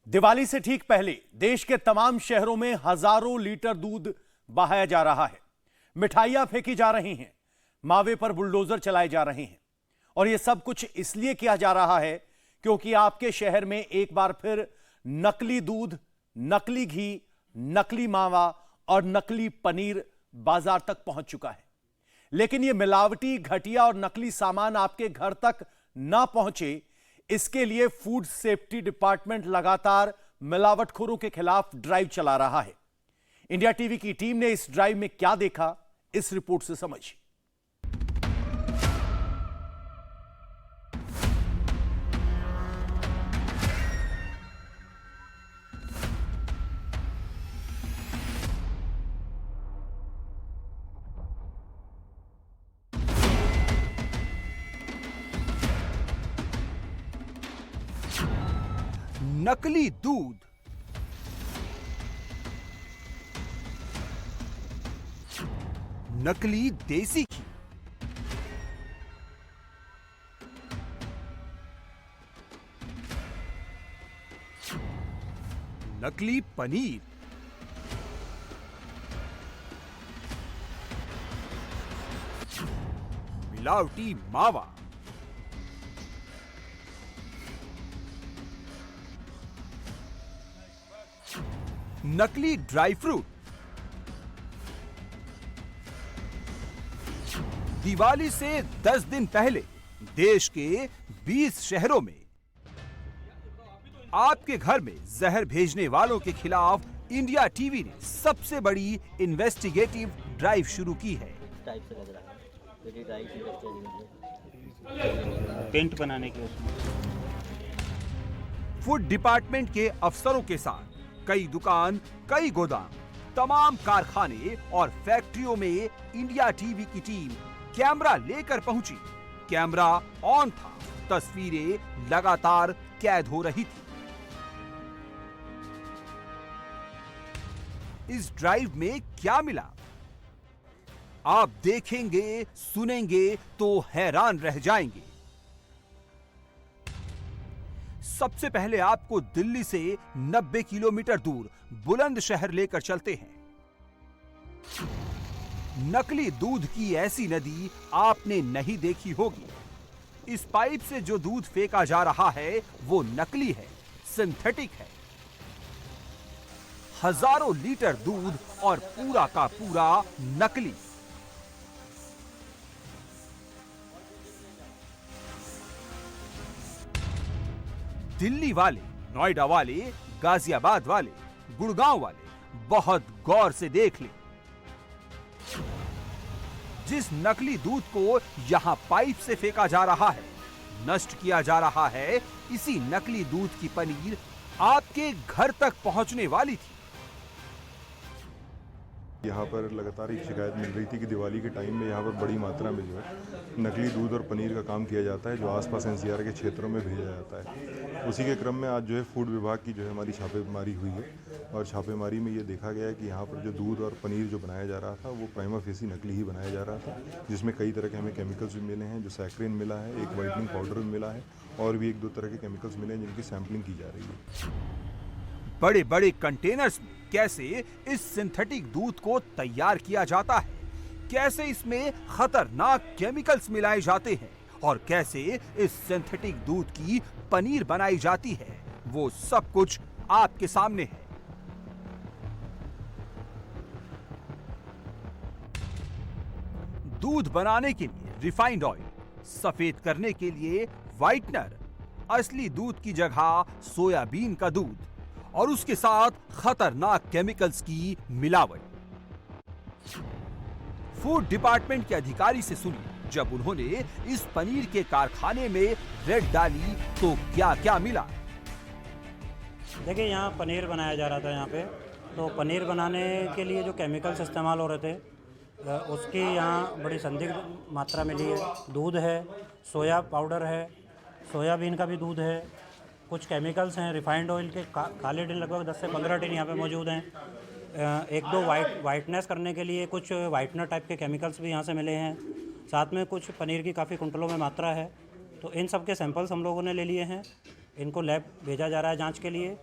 दिवाली से ठीक पहले देश के तमाम शहरों में हजारों लीटर दूध बहाया जा रहा है। मिठाइयां फेंकी जा रही हैं, मावे पर बुलडोजर चलाए जा रहे हैं और यह सब कुछ इसलिए किया जा रहा है क्योंकि आपके शहर में एक बार फिर नकली दूध, नकली घी, नकली मावा और नकली पनीर बाजार तक पहुंच चुका है। लेकिन यह मिलावटी, घटिया और नकली सामान आपके घर तक ना पहुंचे, इसके लिए फूड सेफ्टी डिपार्टमेंट लगातार मिलावटखोरों के खिलाफ ड्राइव चला रहा है। इंडिया टीवी की टीम ने इस ड्राइव में क्या देखा, इस रिपोर्ट से समझिए। नकली दूध, नकली देसी घी, नकली पनीर, मिलावटी मावा, नकली ड्राई फ्रूट। दिवाली से 10 दिन पहले देश के 20 शहरों में आपके घर में जहर भेजने वालों के खिलाफ इंडिया टीवी ने सबसे बड़ी इन्वेस्टिगेटिव ड्राइव शुरू की है। पेंट बनाने के उसमें फूड डिपार्टमेंट के अफसरों के साथ कई दुकान, कई गोदाम, तमाम कारखाने और फैक्ट्रियों में इंडिया टीवी की टीम कैमरा लेकर पहुंची। कैमरा ऑन था, तस्वीरें लगातार कैद हो रही थी। इस ड्राइव में क्या मिला, आप देखेंगे, सुनेंगे तो हैरान रह जाएंगे। सबसे पहले आपको दिल्ली से 90 किलोमीटर दूर बुलंदशहर लेकर चलते हैं। नकली दूध की ऐसी नदी आपने नहीं देखी होगी। इस पाइप से जो दूध फेंका जा रहा है वो नकली है, सिंथेटिक है। हजारों लीटर दूध और पूरा का पूरा नकली। दिल्ली वाले, नोएडा वाले, गाजियाबाद वाले, गुड़गांव वाले बहुत गौर से देख लें। जिस नकली दूध को यहां पाइप से फेंका जा रहा है, नष्ट किया जा रहा है, इसी नकली दूध की पनीर आपके घर तक पहुंचने वाली थी। यहाँ पर लगातार एक शिकायत मिल रही थी कि दिवाली के टाइम में यहाँ पर बड़ी मात्रा में जो है नकली दूध और पनीर का काम किया जाता है, जो आसपास एनसीआर के क्षेत्रों में भेजा जाता है। उसी के क्रम में आज जो है फूड विभाग की जो है हमारी छापेमारी हुई है और छापेमारी में ये देखा गया है कि यहाँ पर जो दूध और पनीर जो बनाया जा रहा था वो प्राइमा फेसी नकली ही बनाया जा रहा था, जिसमें कई तरह के हमें केमिकल्स भी मिले हैं। जो सैक्रिन मिला है, एक वाइटनिंग पाउडर भी मिला है और भी 1-2 तरह के केमिकल्स मिले हैं जिनकी सैम्पलिंग की जा रही है। बड़े बड़े कंटेनर्स में कैसे इस सिंथेटिक दूध को तैयार किया जाता है, कैसे इसमें खतरनाक केमिकल्स मिलाए जाते हैं और कैसे इस सिंथेटिक दूध की पनीर बनाई जाती है, वो सब कुछ आपके सामने है। दूध बनाने के लिए रिफाइंड ऑयल, सफेद करने के लिए व्हाइटनर, असली दूध की जगह सोयाबीन का दूध और उसके साथ खतरनाक केमिकल्स की मिलावट। फूड डिपार्टमेंट के अधिकारी से सुनिए, जब उन्होंने इस पनीर के कारखाने में रेड डाली तो क्या क्या मिला। देखिए, यहाँ पनीर बनाया जा रहा था। यहाँ पे तो पनीर बनाने के लिए जो केमिकल्स इस्तेमाल हो रहे थे उसकी यहाँ बड़ी संदिग्ध मात्रा मिली है। दूध है, सोया पाउडर है, सोयाबीन का भी दूध है, कुछ केमिकल्स हैं, रिफाइंड ऑयल के काले टिन लगभग 10 से 15 टिन यहाँ पे मौजूद हैं। 1-2 वाइटनेस करने के लिए कुछ वाइटनर टाइप के केमिकल्स भी यहाँ से मिले हैं। साथ में कुछ पनीर की काफ़ी कुंटलों में मात्रा है। तो इन सब के सैंपल्स हम लोगों ने ले लिए हैं। इनको लैब भेजा जा रहा है जांच के लिए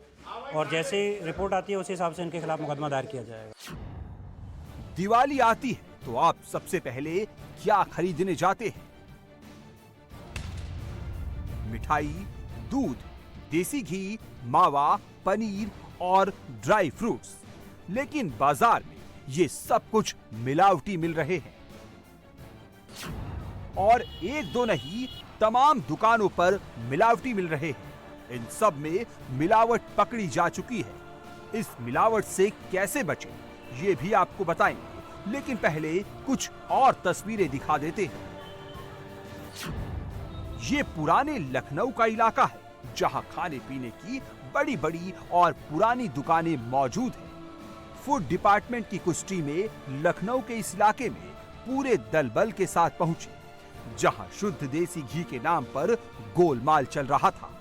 और जैसे ही रिपोर्ट आती है उसी हिसाब से इनके खिलाफ मुकदमा दायर किया जाएगा। दिवाली आती है तो आप सबसे पहले क्या खरीदने जाते हैं? मिठाई, दूध, देसी घी, मावा, पनीर और ड्राई फ्रूट्स। लेकिन बाजार में ये सब कुछ मिलावटी मिल रहे हैं और एक दो नहीं, तमाम दुकानों पर मिलावटी मिल रहे हैं। इन सब में मिलावट पकड़ी जा चुकी है। इस मिलावट से कैसे बचें, ये भी आपको बताएंगे, लेकिन पहले कुछ और तस्वीरें दिखा देते हैं। ये पुराने लखनऊ का इलाका है, जहां खाने पीने की बड़ी बड़ी और पुरानी दुकानें मौजूद हैं। फूड डिपार्टमेंट की कुछ टीमें लखनऊ के इस इलाके में पूरे दलबल के साथ पहुंची, जहां शुद्ध देसी घी के नाम पर गोलमाल चल रहा था।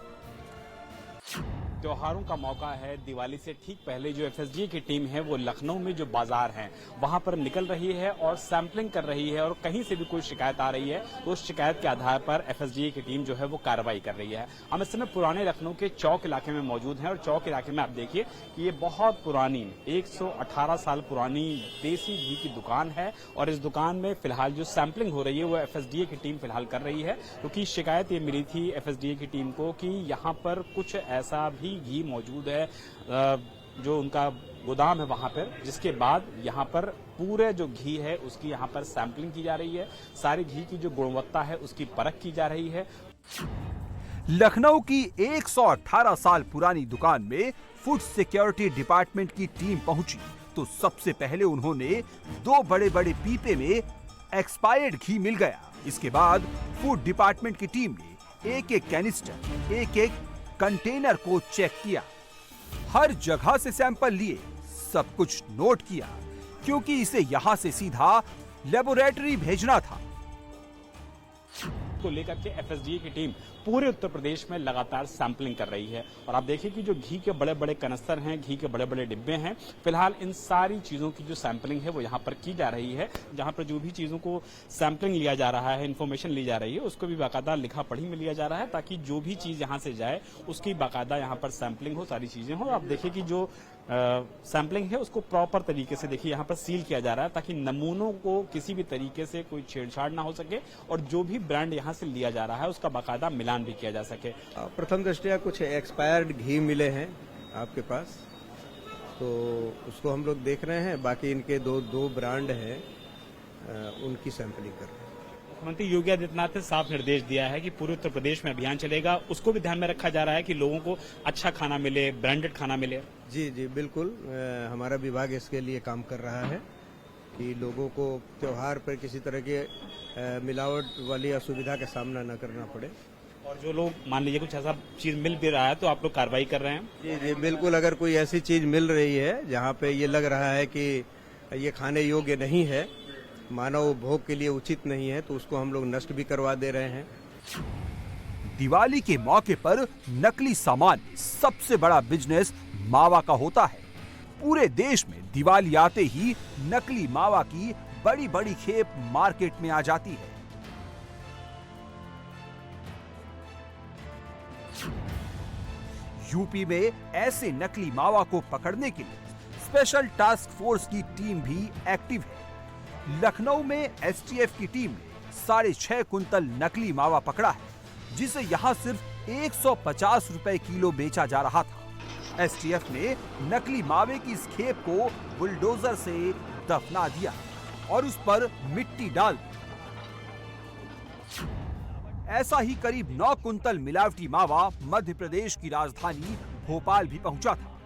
त्योहारों का मौका है। दिवाली से ठीक पहले जो एफएसडीए की टीम है वो लखनऊ में जो बाजार हैं वहां पर निकल रही है और सैंपलिंग कर रही है, और कहीं से भी कोई शिकायत आ रही है तो उस शिकायत के आधार पर एफएसडीए की टीम जो है वो कार्रवाई कर रही है। हम इस समय पुराने लखनऊ के चौक इलाके में मौजूद हैं और चौक इलाके में आप देखिए कि ये बहुत पुरानी 118 साल पुरानी देसी घी की दुकान है और इस दुकान में फिलहाल जो सैंपलिंग हो रही है वो एफएसडीए की टीम फिलहाल कर रही है, क्योंकि शिकायत ये मिली थी एफएसडीए की टीम को कि यहाँ पर कुछ ऐसा भी घी मौजूद है जो उनका गोदाम है वहां पर, जिसके बाद यहाँ पर पूरे जो घी है उसकी यहाँ पर सैंपलिंग की जा रही है। सारी घी की जो गुणवत्ता है उसकी परख की जा रही है। लखनऊ की 118 साल पुरानी दुकान में फूड सिक्योरिटी डिपार्टमेंट की टीम पहुंची तो सबसे पहले उन्होंने 2 बड़े बड़े पीपे में एक्सपायर्ड घी मिल गया। इसके बाद फूड डिपार्टमेंट की टीम ने एक एक कैनिस्टर, एक एक कंटेनर को चेक किया, हर जगह से सैंपल लिए, सब कुछ नोट किया, क्योंकि इसे यहां से सीधा लेबोरेटरी भेजना था। को लेकर के एफएसडीए की टीम पूरे उत्तर प्रदेश में लगातार सैंपलिंग कर रही है और आप देखिए कि जो घी के बड़े बड़े कनस्तर हैं, घी के बड़े बड़े डिब्बे हैं, फिलहाल इन सारी चीजों की जो सैंपलिंग है वो यहाँ पर की जा रही है। जहाँ पर जो भी चीजों को सैंपलिंग लिया जा रहा है, इन्फॉर्मेशन ली जा रही है, उसको भी बाकायदा लिखा पढ़ी में लिया जा रहा है, ताकि जो भी चीज यहाँ से जाए उसकी बाकायदा यहाँ पर सैंपलिंग हो, सारी चीजें हो। आप देखिए कि जो सैंपलिंग है उसको प्रॉपर तरीके से देखिए यहाँ पर सील किया जा रहा है, ताकि नमूनों को किसी भी तरीके से कोई छेड़छाड़ ना हो सके और जो भी ब्रांड यहाँ से लिया जा रहा है उसका बाकायदा मिलान भी किया जा सके। प्रथम दृष्टया कुछ एक्सपायर्ड घी मिले हैं आपके पास, तो उसको हम लोग देख रहे हैं। बाकी इनके दो ब्रांड हैं, उनकी सैंपलिंग कर रहे हैं। मुख्यमंत्री योगी आदित्यनाथ ने साफ निर्देश दिया है कि पूरे उत्तर प्रदेश में अभियान चलेगा, उसको भी ध्यान में रखा जा रहा है कि लोगों को अच्छा खाना मिले, ब्रांडेड खाना मिले। जी जी बिल्कुल, हमारा विभाग इसके लिए काम कर रहा है कि लोगों को त्योहार पर किसी तरह के मिलावट वाली असुविधा का सामना न करना पड़े। और जो लोग मान लीजिए कुछ ऐसा चीज मिल भी रहा है तो आप लोग कार्रवाई कर रहे हैं? जी जी बिल्कुल, अगर कोई ऐसी चीज मिल रही है जहाँ पे ये लग रहा है कि ये खाने योग्य नहीं है, मानव उपभोग के लिए उचित नहीं है, तो उसको हम लोग नष्ट भी करवा दे रहे हैं। दिवाली के मौके पर नकली सामान में सबसे बड़ा बिजनेस मावा का होता है। पूरे देश में दिवाली आते ही नकली मावा की बड़ी बड़ी खेप मार्केट में आ जाती है। यूपी में ऐसे नकली मावा को पकड़ने के लिए स्पेशल टास्क फोर्स की टीम भी एक्टिव है। लखनऊ में एसटीएफ की टीम ने 6.5 कुंतल नकली मावा पकड़ा है, जिसे यहां सिर्फ 150 रुपए किलो बेचा जा रहा था। एसटीएफ ने नकली मावे की इस खेप को बुलडोजर से दफना दिया और उस पर मिट्टी डाल दी। ऐसा ही करीब 9 कुंतल मिलावटी मावा मध्य प्रदेश की राजधानी भोपाल भी पहुंचा था।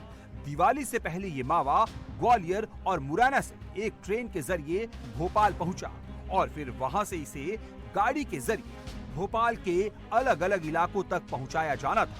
दिवाली से पहले ये मावा ग्वालियर और मुरैना से एक ट्रेन के जरिए भोपाल पहुंचा और फिर वहां से इसे गाड़ी के जरिए भोपाल के अलग अलग इलाकों तक पहुंचाया जाना था।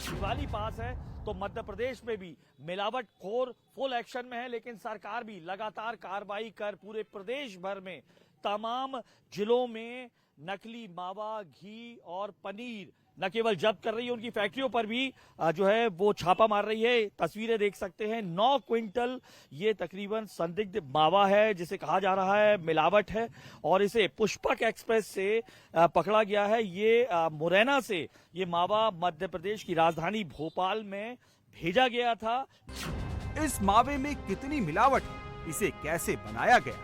दिवाली पास है तो मध्य प्रदेश में भी मिलावट खोर फुल एक्शन में है, लेकिन सरकार भी लगातार कार्रवाई कर पूरे प्रदेश भर में तमाम जिलों में नकली मावा, घी और पनीर न केवल जब्त कर रही है, उनकी फैक्ट्रियों पर भी जो है वो छापा मार रही है। तस्वीरें देख सकते हैं, 9 क्विंटल ये तकरीबन संदिग्ध मावा है, जिसे कहा जा रहा है मिलावट है, और इसे पुष्पक एक्सप्रेस से पकड़ा गया है। ये मुरैना से ये मावा मध्य प्रदेश की राजधानी भोपाल में भेजा गया था। इस मावे में कितनी मिलावट है, इसे कैसे बनाया गया,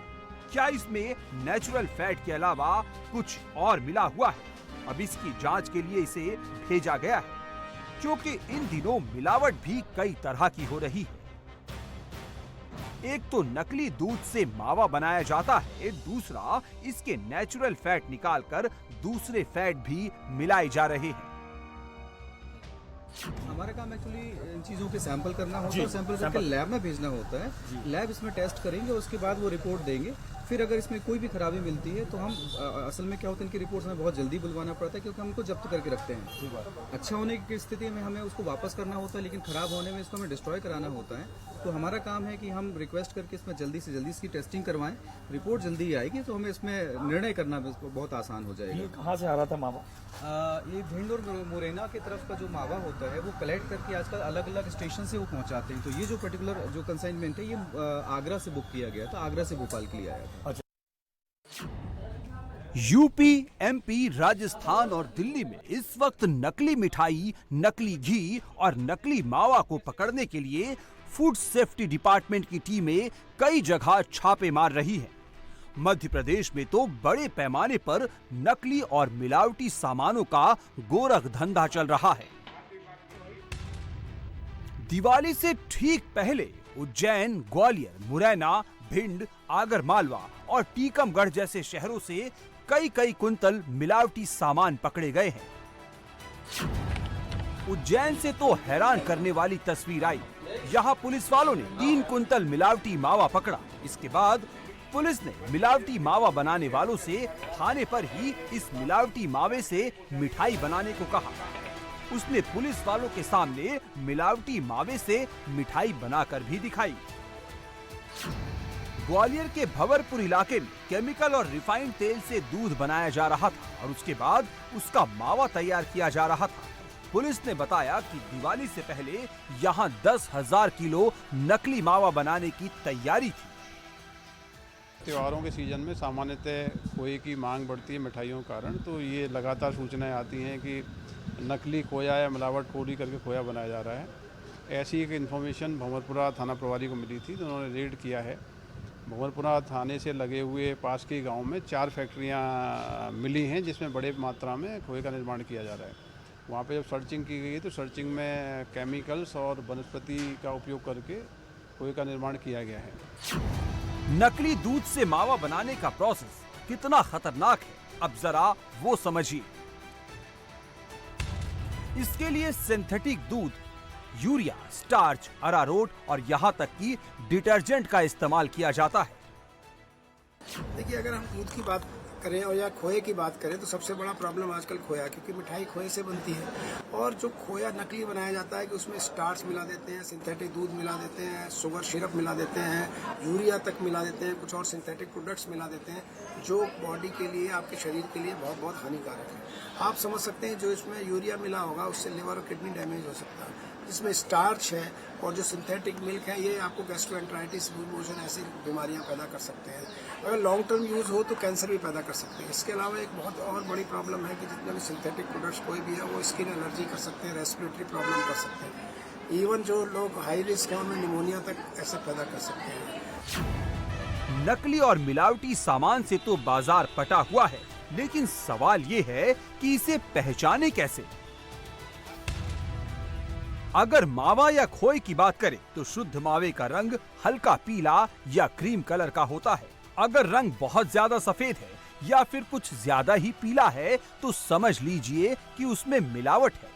क्या इसमें नेचुरल फैट के अलावा कुछ और मिला हुआ है? अब इसकी जांच के लिए इसे भेजा गया है, क्योंकि इन दिनों मिलावट भी कई तरह की हो रही है। एक तो नकली दूध से मावा बनाया जाता है, दूसरा इसके नेचुरल फैट निकालकर दूसरे फैट भी मिलाए जा रहे हैं। हमारा काम एक्चुअली इन चीज़ों के सैंपल करना होता है, सैंपल करके लैब में भेजना होता है। लैब इसमें टेस्ट करेंगे, उसके बाद वो रिपोर्ट देंगे। फिर अगर इसमें कोई भी खराबी मिलती है तो हम असल में क्या होता है, इनकी रिपोर्ट्स हमें बहुत जल्दी बुलवाना पड़ता है, क्योंकि हम उनको जब्त करके रखते हैं। अच्छा होने की स्थिति में हमें उसको वापस करना होता है, लेकिन खराब होने में इसको हमें डिस्ट्रॉय कराना होता है। तो हमारा काम है कि हम रिक्वेस्ट करके इसमें जल्दी से जल्दी इसकी टेस्टिंग करवाएं। रिपोर्ट जल्दी आएगी तो हमें इसमें निर्णय करना बहुत आसान हो जाएगा। कहाँ से आ रहा था मावा? ये भिंड और मुरैना की तरफ का जो मावा होता है वो कलेक्ट करके आजकल अलग अलग स्टेशन से वो पहुंचाते हैं। तो ये जो पर्टिकुलर जो कंसाइनमेंट है ये आगरा से बुक किया गया था, आगरा से भोपाल के लिए आया था। यूपी, एमपी, राजस्थान और दिल्ली में इस वक्त नकली मिठाई, नकली घी और नकली मावा को पकड़ने के लिए फूड सेफ्टी डिपार्टमेंट की टीमें कई जगह छापे मार रही है। मध्य प्रदेश में तो बड़े पैमाने पर नकली और मिलावटी सामानों का गोरख धंधा चल रहा है। दिवाली से ठीक पहले उज्जैन, ग्वालियर, मुरैना, भिंड, आगरमालवा और टीकमगढ़ जैसे शहरों से कई कुंतल मिलावटी सामान पकड़े गए हैं। उज्जैन से तो हैरान करने वाली तस्वीर आई। यहाँ पुलिस वालों ने 3 कुंतल मिलावटी मावा पकड़ा। इसके बाद पुलिस ने मिलावटी मावा बनाने वालों से थाने पर ही इस मिलावटी मावे से मिठाई बनाने को कहा। उसने पुलिस वालों के सामने मिलावटी मावे से मिठाई बनाकर भी दिखाई। ग्वालियर के भंवरपुर इलाके में केमिकल और रिफाइंड तेल से दूध बनाया जा रहा था और उसके बाद उसका मावा तैयार किया जा रहा था। पुलिस ने बताया कि दिवाली से पहले यहाँ 10,000 किलो नकली मावा बनाने की तैयारी थी। त्योहारों के सीजन में सामान्यतः खोए की मांग बढ़ती है मिठाइयों के कारण, तो ये लगातार सूचनाएं आती हैं कि नकली खोया या मिलावट खोरी करके खोया बनाया जा रहा है। ऐसी एक इन्फॉर्मेशन भंवरपुरा थाना प्रभारी को मिली थी, तो उन्होंने रेड किया है। भंवरपुरा थाने से लगे हुए पास के गांव में 4 फैक्ट्रियां मिली हैं जिसमें बड़े मात्रा में खोए का निर्माण किया जा रहा है। वहाँ पे जब सर्चिंग की गई तो सर्चिंग में केमिकल्स और वनस्पति का उपयोग करके खोए का निर्माण किया गया है। नकली दूध से मावा बनाने का प्रोसेस कितना खतरनाक है, अब जरा वो समझिए। इसके लिए सिंथेटिक दूध, यूरिया, स्टार्च, अरारोट और यहाँ तक कि डिटर्जेंट का इस्तेमाल किया जाता है। देखिए, अगर हम दूध की बात करें और या खोए की बात करें तो सबसे बड़ा प्रॉब्लम आजकल खोया, क्योंकि मिठाई खोए से बनती है और जो खोया नकली बनाया जाता है कि उसमें स्टार्च मिला देते हैं, सिंथेटिक दूध मिला देते हैं, शुगर सिरप मिला देते हैं, यूरिया तक मिला देते हैं, कुछ और सिंथेटिक प्रोडक्ट्स मिला देते हैं जो बॉडी के लिए, आपके शरीर के लिए बहुत बहुत हानिकारक है। आप समझ सकते हैं जो इसमें यूरिया मिला होगा उससे लिवर और किडनी डैमेज हो सकता है। जिसमें स्टार्च है और जो सिंथेटिक मिल्क है ये आपको गैस्ट्रोएंटराइटिस, लूज मोशन ऐसी बीमारियां पैदा कर सकते हैं। अगर लॉन्ग टर्म यूज़ हो तो कैंसर भी पैदा कर सकते हैं। इसके अलावा एक बहुत और बड़ी प्रॉब्लम है कि जितने भी सिंथेटिक प्रोडक्ट्स कोई भी है वो स्किन एलर्जी कर सकते हैं, रेस्पिरेटरी प्रॉब्लम कर सकते हैं। इवन जो लोग हाई रिस्क हैं उनमें निमोनिया तक ऐसे पैदा कर सकते हैं। नकली और मिलावटी सामान से तो बाजार पटा हुआ है, लेकिन सवाल ये है कि इसे पहचाने कैसे। अगर मावा या खोए की बात करें तो शुद्ध मावे का रंग हल्का पीला या क्रीम कलर का होता है। अगर रंग बहुत ज्यादा सफेद है या फिर कुछ ज्यादा ही पीला है तो समझ लीजिए कि उसमें मिलावट है।